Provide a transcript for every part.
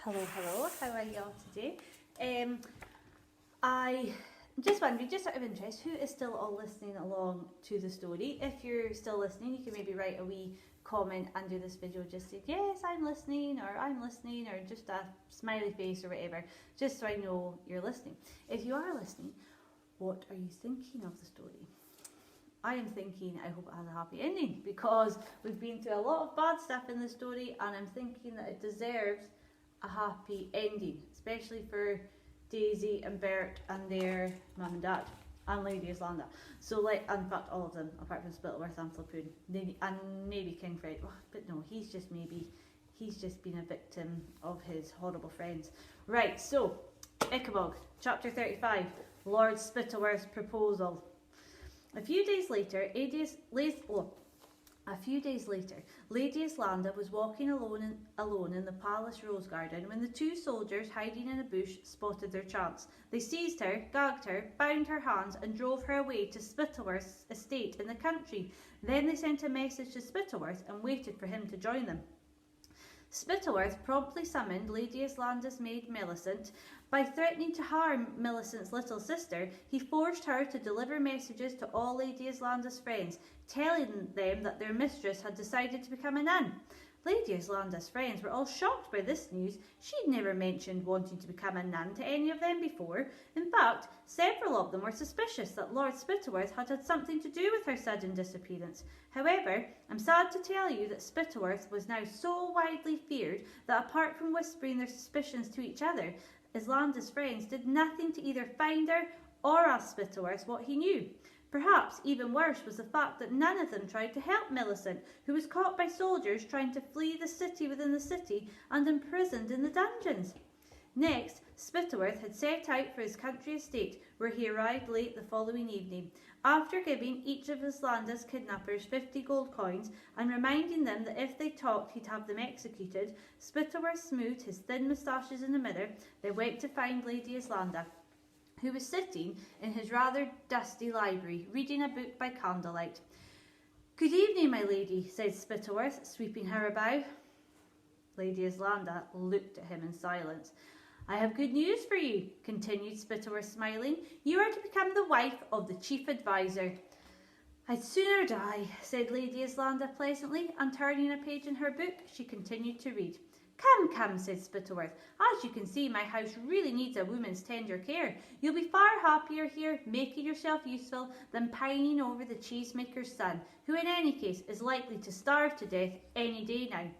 Hello, how are you all today? I just wondering, just out of interest, who is still all listening along to the story? If you're still listening, you can maybe write a wee comment under this video, just say, yes, I'm listening, or just a smiley face or whatever, just so I know you're listening. If you are listening, what are you thinking of the story? I am thinking, I hope it has a happy ending, because we've been through a lot of bad stuff in the story, and I'm thinking that it deserves a happy ending, especially for Daisy and Bert and their mum and dad, and Lady Islanda. So, in fact, all of them, apart from Spittleworth and Flapoon, and maybe King Fred. Oh, but no, he's just been a victim of his horrible friends. Right, so, Ickabog, chapter 35, Lord Spittleworth's proposal. A few days later, Lady Islanda was walking alone in the palace rose garden when the two soldiers hiding in a bush spotted their chance. They seized her, gagged her, bound her hands and drove her away to Spittleworth's estate in the country. Then they sent a message to Spittleworth and waited for him to join them. Spittleworth promptly summoned Lady Islanda's maid Millicent. By threatening to harm Millicent's little sister, he forced her to deliver messages to all Lady Islanda's friends, telling them that their mistress had decided to become a nun. Lady Islanda's friends were all shocked by this news. She'd never mentioned wanting to become a nun to any of them before. In fact, several of them were suspicious that Lord Spittleworth had had something to do with her sudden disappearance. However, I'm sad to tell you that Spittleworth was now so widely feared that apart from whispering their suspicions to each other, Islanda's friends did nothing to either find her or ask Spittleworth what he knew. Perhaps even worse was the fact that none of them tried to help Millicent, who was caught by soldiers trying to flee the city within the city and imprisoned in the dungeons. Next, Spittleworth had set out for his country estate, where he arrived late the following evening. After giving each of Islanda's kidnappers 50 gold coins and reminding them that if they talked he'd have them executed, Spittleworth smoothed his thin moustaches in a mirror, then went to find Lady Islanda, who was sitting in his rather dusty library, reading a book by candlelight. "Good evening, my lady," said Spittleworth, sweeping her a bow. Lady Islanda looked at him in silence. "I have good news for you," continued Spittleworth, smiling. "You are to become the wife of the chief adviser." "I'd sooner die," said Lady Islanda pleasantly, and turning a page in her book, she continued to read. Come, said Spittleworth. "As you can see, my house really needs a woman's tender care. You'll be far happier here, making yourself useful, than pining over the cheesemaker's son, who in any case is likely to starve to death any day now."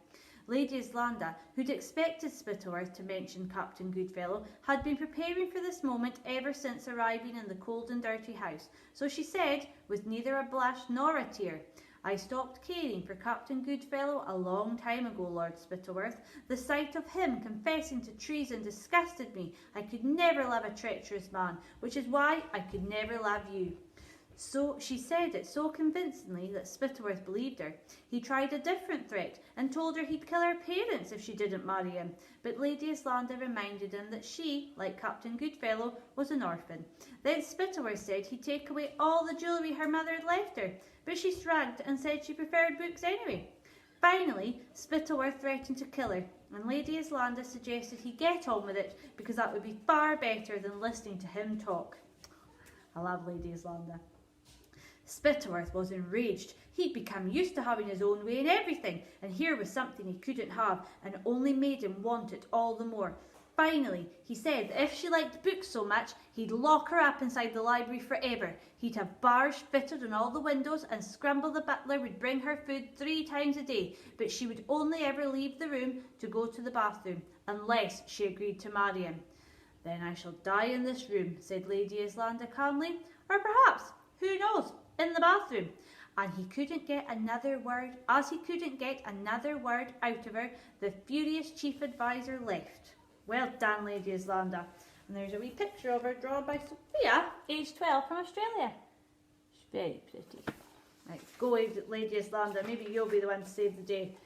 Lady Islanda, who'd expected Spittleworth to mention Captain Goodfellow, had been preparing for this moment ever since arriving in the cold and dirty house, so she said, with neither a blush nor a tear, "I stopped caring for Captain Goodfellow a long time ago, Lord Spittleworth. The sight of him confessing to treason disgusted me. I could never love a treacherous man, which is why I could never love you." So she said it so convincingly that Spittleworth believed her. He tried a different threat and told her he'd kill her parents if she didn't marry him. But Lady Islanda reminded him that she, like Captain Goodfellow, was an orphan. Then Spittleworth said he'd take away all the jewellery her mother had left her, but she shrugged and said she preferred books anyway. Finally, Spittleworth threatened to kill her, and Lady Islanda suggested he get on with it because that would be far better than listening to him talk. I love Lady Islanda. Spittleworth was enraged. He'd become used to having his own way in everything, and here was something he couldn't have, and only made him want it all the more. Finally, he said that if she liked books so much, he'd lock her up inside the library forever. He'd have bars fitted on all the windows, and Scrimble the butler would bring her food 3 times a day, but she would only ever leave the room to go to the bathroom, unless she agreed to marry him. "Then I shall die in this room," said Lady Islanda calmly, "or perhaps, who knows, in the bathroom." And he couldn't get another word. As he couldn't get another word out of her, the furious chief adviser left. Well done, Lady Islanda. And there's a wee picture of her drawn by Sophia, aged 12, from Australia. She's very pretty. Right, go, Lady Islanda. Maybe you'll be the one to save the day.